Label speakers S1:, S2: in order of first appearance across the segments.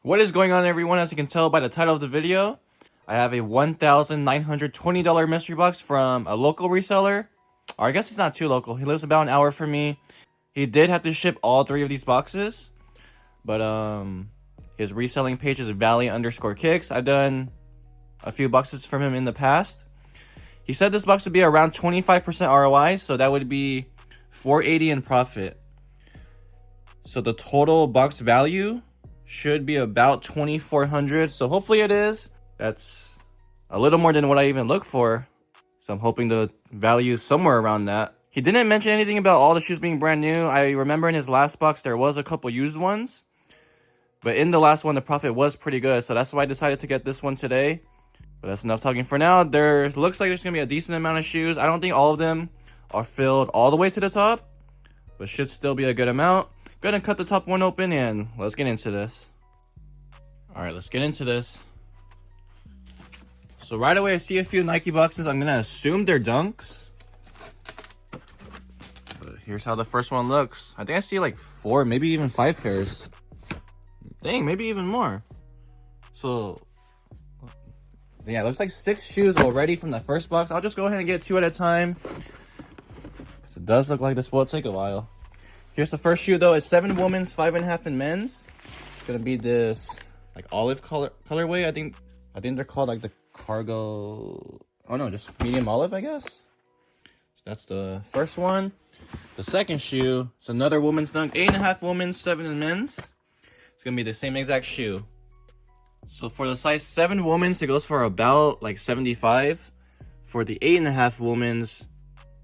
S1: What is going on, everyone? As you can tell by the title of the video, I have a $1,920 mystery box from a local reseller. Or I guess he's not too local. He lives about an hour from me. He did have to ship all 3 of these boxes, but his reselling page is valley_kicks. I've done a few boxes from him in the past. He said this box would be around 25% ROI, so that would be $480 in profit. So the total box value should be about $2,400, so hopefully it is. That's a little more than what I even look for, so I'm hoping the value is somewhere around that. He didn't mention anything about all the shoes being brand new. I remember in his last box there was a couple used ones, but in the last one the profit was pretty good, so that's why I decided to get this one today. But that's enough talking for now. There looks like there's gonna be a decent amount of shoes. I don't think all of them are filled all the way to the top, but should still be a good amount. Go ahead and cut the top one open and let's get into this. Alright, let's get into this. So right away I see a few Nike boxes. I'm gonna assume they're Dunks. But here's how the first one looks. I think I see like 4, maybe even 5 pairs. Dang, maybe even more. So yeah, it looks like 6 shoes already from the first box. I'll just go ahead and get 2 at a time, because it does look like this will take a while. Here's the first shoe though. It's 7 women's, 5.5 in men's. It's gonna be this like olive colorway. I think they're called like the cargo. Oh no, just medium olive, I guess. So that's the first one. The second shoe, it's another women's dunk, 8.5 women's, 7 in men's. It's gonna be the same exact shoe. So for the size 7 women's, it goes for about like 75. For the 8.5 women's,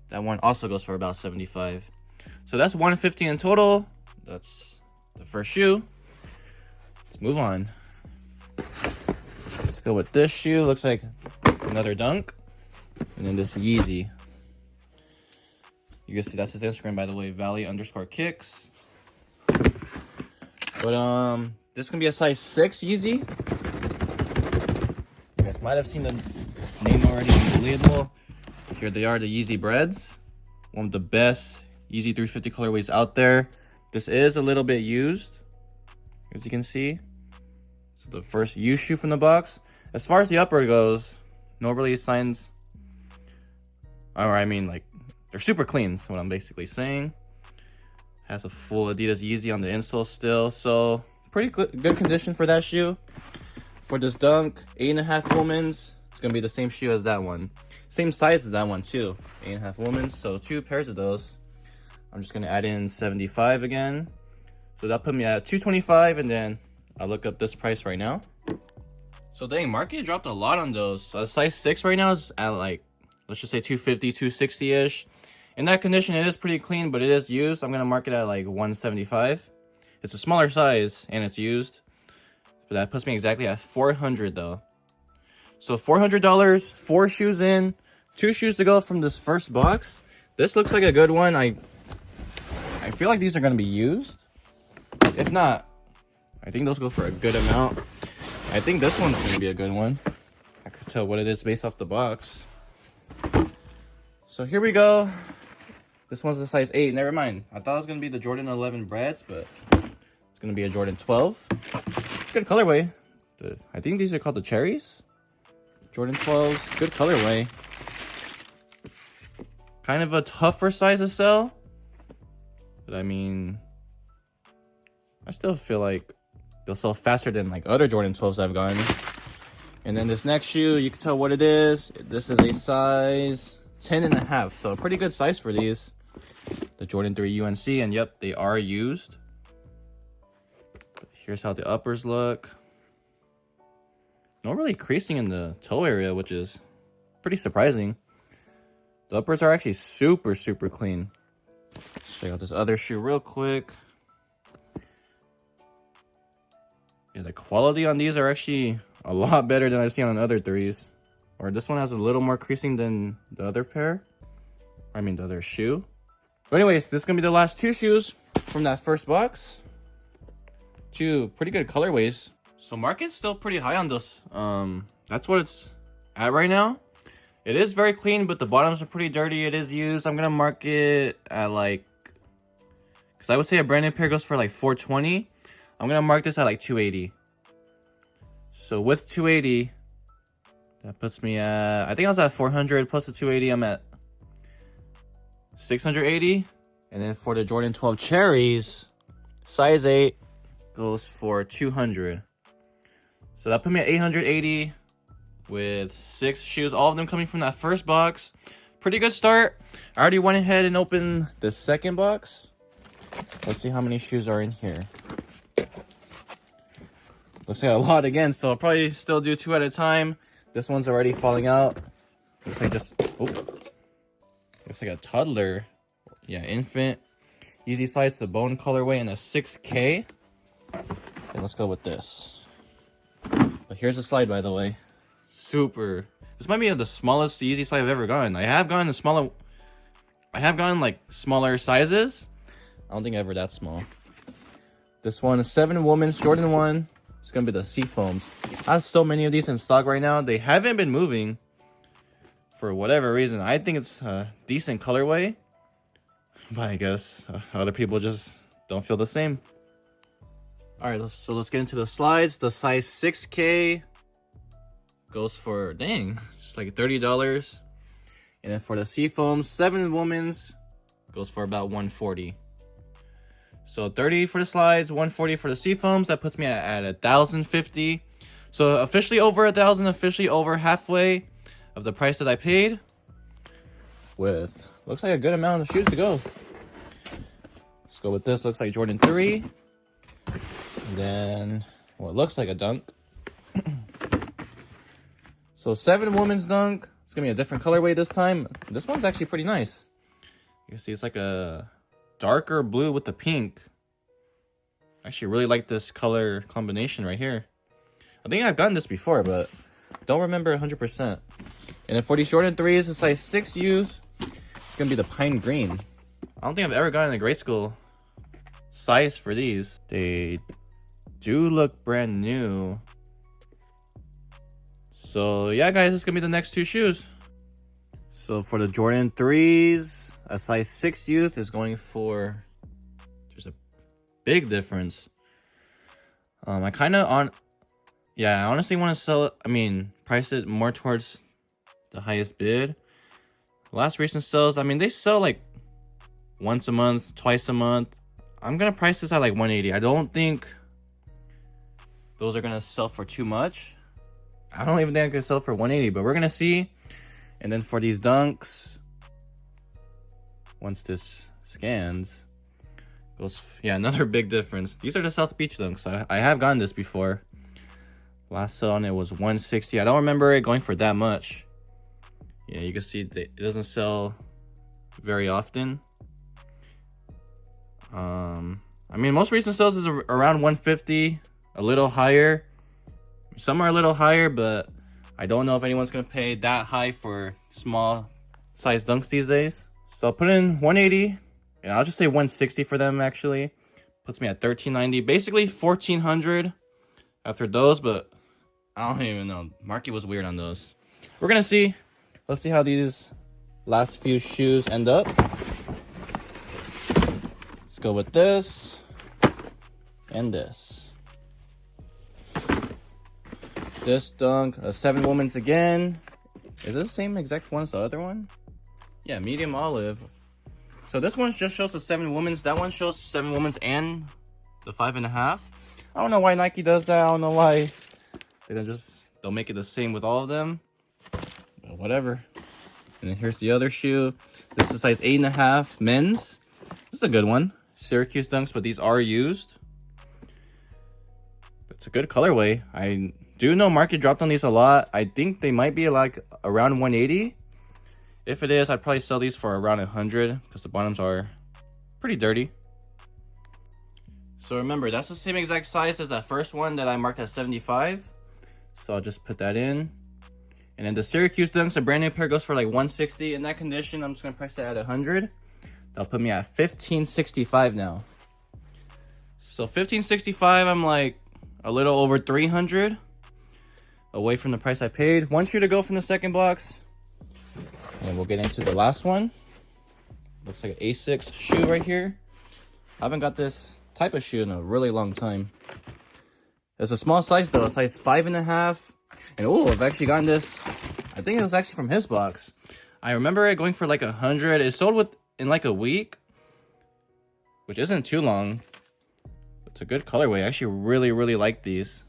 S1: that one also goes for about 75. So that's 150 in total. That's the first shoe. Let's move on. Let's go with this shoe. Looks like another Dunk. And then this Yeezy. You can see that's his Instagram, by the way, valley_kicks. But this is gonna be a size 6 Yeezy. You guys might have seen the name already on the label. Here they are, the Yeezy Breads. One of the best Yeezy 350 colorways out there. This is a little bit used, as you can see. So the first used shoe from the box. As far as the upper goes, no really signs, or I mean like they're super clean, is what I'm basically saying. Has a full Adidas Yeezy on the insole still, so pretty good condition for that shoe. For this Dunk, 8.5 women's, it's gonna be the same shoe as that one, same size as that one too, 8.5 women's. So 2 pairs of those. I'm just gonna add in 75 again, so that put me at 225, and then I'll look up this price right now. So dang, market dropped a lot on those. So size 6 right now is at like, let's just say 250, 260 ish. In that condition, it is pretty clean, but it is used. I'm gonna mark it at like 175. It's a smaller size and it's used, but that puts me exactly at 400 though. So $400, 4 shoes in, 2 shoes to go from this first box. This looks like a good one. I feel like these are gonna be used. If not, I think those go for a good amount. I think this one's gonna be a good one. I could tell what it is based off the box. So here we go. This one's a size 8. Never mind. I thought it was gonna be the Jordan 11 Breads, but it's gonna be a Jordan 12. Good colorway. I think these are called the Cherries. Jordan 12s. Good colorway. Kind of a tougher size to sell, but I mean, I still feel like they'll sell faster than like other Jordan 12s I've gotten. And then this next shoe, you can tell what it is. This is a size 10.5, so a pretty good size for these. The Jordan 3 UNC, and yep, they are used. But here's how the uppers look. No really creasing in the toe area, which is pretty surprising. The uppers are actually super clean. Let's check out this other shoe real quick. Yeah, the quality on these are actually a lot better than I've seen on other 3s. Or this one has a little more creasing than the other pair. I mean the other shoe. But anyways, this is gonna be the last 2 shoes from that first box. 2 pretty good colorways. So market's still pretty high on this. That's what it's at right now. It is very clean, but the bottoms are pretty dirty. It is used. I'm gonna mark it at like, because I would say a brand new pair goes for like $420. I'm gonna mark this at like $280. So with 280, that puts me at, I think I was at 400 plus the 280, I'm at 680. And then for the Jordan 12 cherries, size 8 goes for 200. So that put me at 880 with 6 shoes, all of them coming from that first box. Pretty good start. I already went ahead and opened the second box. Let's see how many shoes are in here. Looks like a lot again, so I'll probably still do 2 at a time. This one's already falling out. Looks like looks like a toddler. Yeah, infant. Easy size, the bone colorway, and a 6K. Okay, let's go with this. But here's the slide, by the way. Super. This might be the smallest Yeezy slide I've ever gotten. I have gotten like smaller sizes. I don't think ever that small. This one is 7 women's Jordan 1. It's gonna be the Seafoams. I have so many of these in stock right now. They haven't been moving for whatever reason. I think it's a decent colorway, but I guess other people just don't feel the same. All right, so let's get into the slides. The size 6K goes for, dang, just like $30. And then for the Seafoam 7 women's goes for about $140. So 30 for the slides, 140 for the Seafoams. That puts me at 1,050. So officially over 1,000, officially over halfway of the price that I paid. With, looks like a good amount of shoes to go. Let's go with this. Looks like Jordan 3. And then, well, it looks like a dunk. So 7 women's dunk. It's gonna be a different colorway this time. This one's actually pretty nice. You can see it's like a darker blue with the pink. I actually really like this color combination right here. I think I've gotten this before, but don't remember 100%. And then for these Jordan 3s, the size 6 youth, it's gonna be the pine green. I don't think I've ever gotten a grade school size for these. They do look brand new. So yeah, guys, this is gonna be the next 2 shoes. So for the Jordan 3s, a size 6 youth is going for, there's a big difference. I honestly want to sell it, price it more towards the highest bid. Last recent sales, they sell like once a month, twice a month. I'm gonna price this at like 180. I don't think those are gonna sell for too much. I don't even think I could sell for 180, but we're gonna see. And then for these dunks, once this scans, goes, yeah, another big difference. These are the South Beach dunks. I have gotten this before. Last sell on it was 160. I don't remember it going for that much. Yeah, you can see that it doesn't sell very often. Most recent sales is around 150, a little higher. Some are a little higher, but I don't know if anyone's gonna pay that high for small size dunks these days. So I'll put in 180, and I'll just say 160 for them actually. Puts me at 1390, basically 1400 after those, but I don't even know. Market was weird on those. We're gonna see. Let's see how these last few shoes end up. Let's go with this and this. This dunk, a 7 women's again. Is this the same exact one as the other one? Yeah, medium olive. So this one just shows the 7 women's. That one shows 7 women's and the 5.5. I don't know why Nike does that. I don't know why they don't make it the same with all of them. But whatever. And then here's the other shoe. This is size 8.5 men's. This is a good one. Syracuse dunks, but these are used. It's a good colorway. I do know market dropped on these a lot. I think they might be like around 180. If it is, I'd probably sell these for around 100 because the bottoms are pretty dirty. So remember, that's the same exact size as that first one that I marked at 75. So I'll just put that in. And then the Syracuse dunks, a brand new pair, goes for like 160. In that condition, I'm just gonna price it at 100. That'll put me at 1565 now. So 1565, I'm like a little over 300 away from the price I paid. 1 shoe to go from the second box. And we'll get into the last one. Looks like an A6 shoe right here. I haven't got this type of shoe in a really long time. It's a small size though, a size 5.5. And oh, I've actually gotten this. I think it was actually from his box. I remember it going for like 100. It sold in like a week, which isn't too long. It's a good colorway. I actually really like these.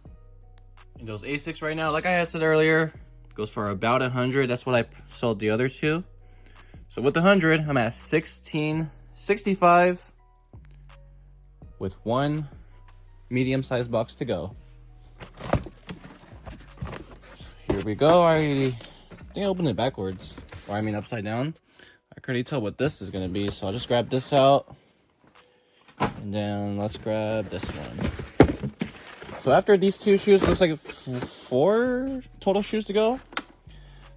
S1: And those Asics right now, like I had said earlier, goes for about 100. That's what I sold the other two. So with the 100, I'm at 1665 with one medium-sized box to go. Here we go. I think I opened it backwards, or I mean upside down. I can already tell what this is gonna be, so I'll just grab this out, and then let's grab this one. So after these two shoes, looks like 4 total shoes to go.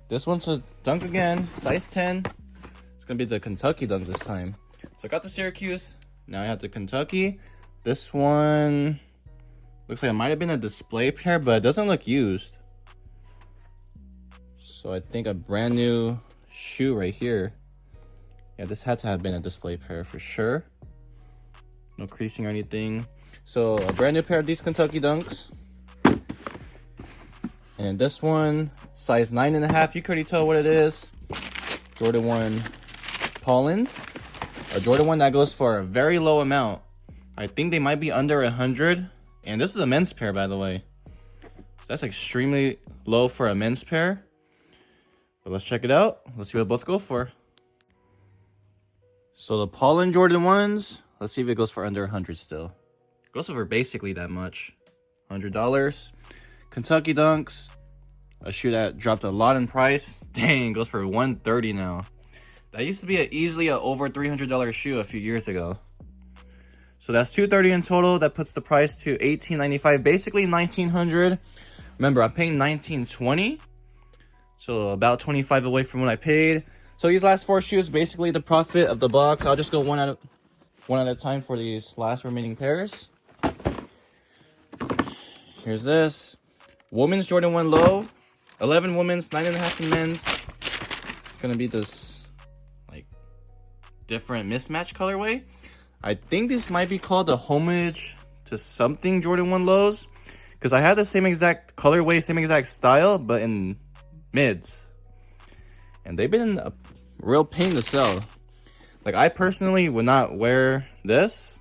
S1: This one's a dunk again, size 10. It's gonna be the Kentucky dunk this time. So I got the Syracuse, now I have the Kentucky. This one looks like it might have been a display pair, but it doesn't look used. So I think a brand new shoe right here. Yeah, this had to have been a display pair for sure. No creasing or anything. So a brand new pair of these Kentucky Dunks. And this one, size 9.5. You could already tell what it is. Jordan 1 Paulins. A Jordan 1 that goes for a very low amount. I think they might be under 100. And this is a men's pair, by the way. So that's extremely low for a men's pair. But let's check it out. Let's see what both go for. So the Paulin Jordan 1s, let's see if it goes for under 100 still. It goes for basically that much. $100. Kentucky Dunks, a shoe that dropped a lot in price. Dang, goes for $130 now. That used to be easily a over $300 shoe a few years ago. So that's $230 in total. That puts the price to $18.95, basically $1,900. Remember, I'm paying $1,920, so about $25 away from what I paid. So these last 4 shoes, basically the profit of the box. I'll just go one at a time for these last remaining pairs. Here's this women's Jordan 1 low, 11 women's, 9.5 in men's. It's gonna be this like different mismatch colorway. I think this might be called a homage to something Jordan 1 lows, because I have the same exact colorway, same exact style, but in mids. And they've been a real pain to sell. Like, I personally would not wear this.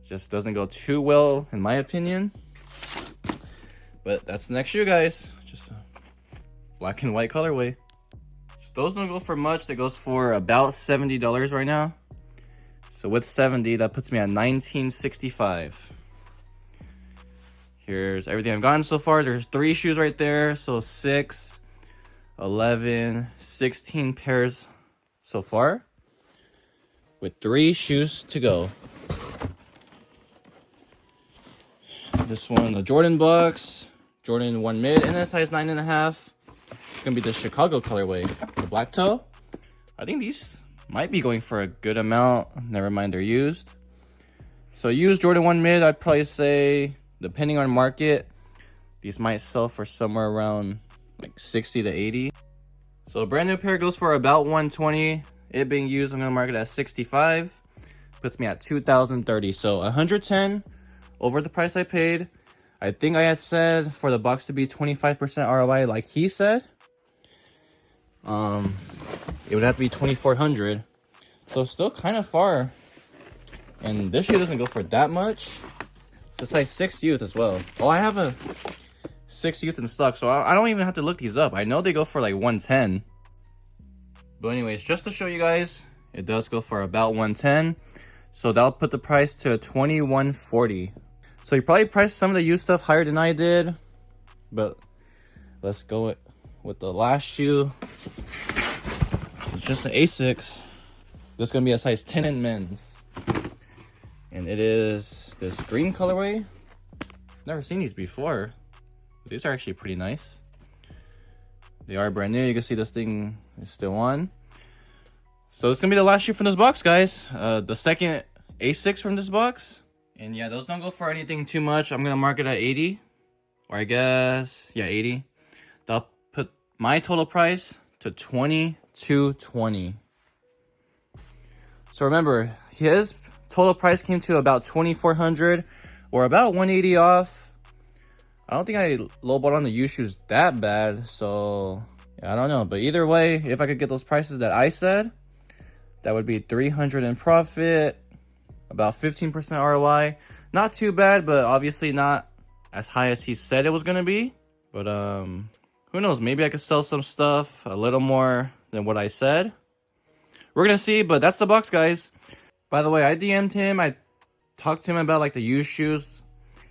S1: Just doesn't go too well, in my opinion. But that's the next shoe, guys. Just a black and white colorway. So those don't go for much. That goes for about $70 right now. So with 70, that puts me at $19.65. Here's everything I've gotten so far. There's 3 shoes right there. So 6, 11, 16 pairs so far, with 3 shoes to go. This one, a Jordan box, Jordan 1 mid, and a size 9.5. It's gonna be the Chicago colorway, the black toe. I think these might be going for a good amount. Never mind, they're used. So used Jordan 1 mid, I'd probably say, depending on market, these might sell for somewhere around like 60 to 80. So a brand new pair goes for about 120. It being used, I'm gonna mark it at 65. Puts me at 2,030. So 110 over the price I paid. I think I had said for the box to be 25% ROI, like he said. It would have to be 2,400. So still kind of far. And this shoe doesn't go for that much. It's a size 6 youth as well. Oh, I have a 6 youth in stock, so I don't even have to look these up. I know they go for like 110. But anyways, just to show you guys, it does go for about 110. So that'll put the price to 2,140. So you probably priced some of the used stuff higher than I did. But let's go with the last shoe. It's just an Asics. This is gonna be a size 10 in men's. And it is this green colorway. Never seen these before. These are actually pretty nice. They are brand new. You can see this thing is still on. So it's gonna be the last shoe from this box, guys. The second Asics from this box. And yeah, those don't go for anything too much. I'm gonna mark it at 80. Or I guess, yeah, 80. That'll put my total price to $22.20. So remember, his total price came to about $2,400, or about $180 off. I don't think I lowballed on the U shoes that bad, so yeah, I don't know. But either way, if I could get those prices that I said, that would be 300 in profit, about 15% ROI. Not too bad, but obviously not as high as he said it was gonna be. But who knows? Maybe I could sell some stuff a little more than what I said. We're gonna see, but that's the box, guys. By the way, I DM'd him. I talked to him about like the used shoes.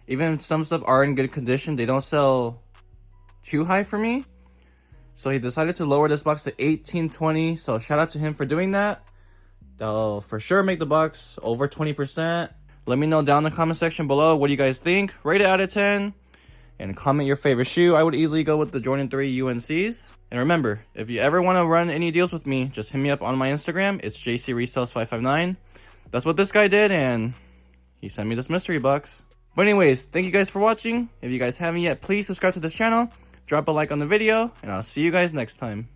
S1: Even some stuff are in good condition. They don't sell too high for me. So he decided to lower this box to $18.20. So shout out to him for doing that. That'll for sure make the box over 20%. Let me know down in the comment section below. What do you guys think? Rate it out of 10. And comment your favorite shoe. I would easily go with the Jordan 3 UNCs. And remember, if you ever want to run any deals with me, just hit me up on my Instagram. It's JCResells559. That's what this guy did, and he sent me this mystery box. But anyways, thank you guys for watching. If you guys haven't yet, please subscribe to this channel, drop a like on the video, and I'll see you guys next time.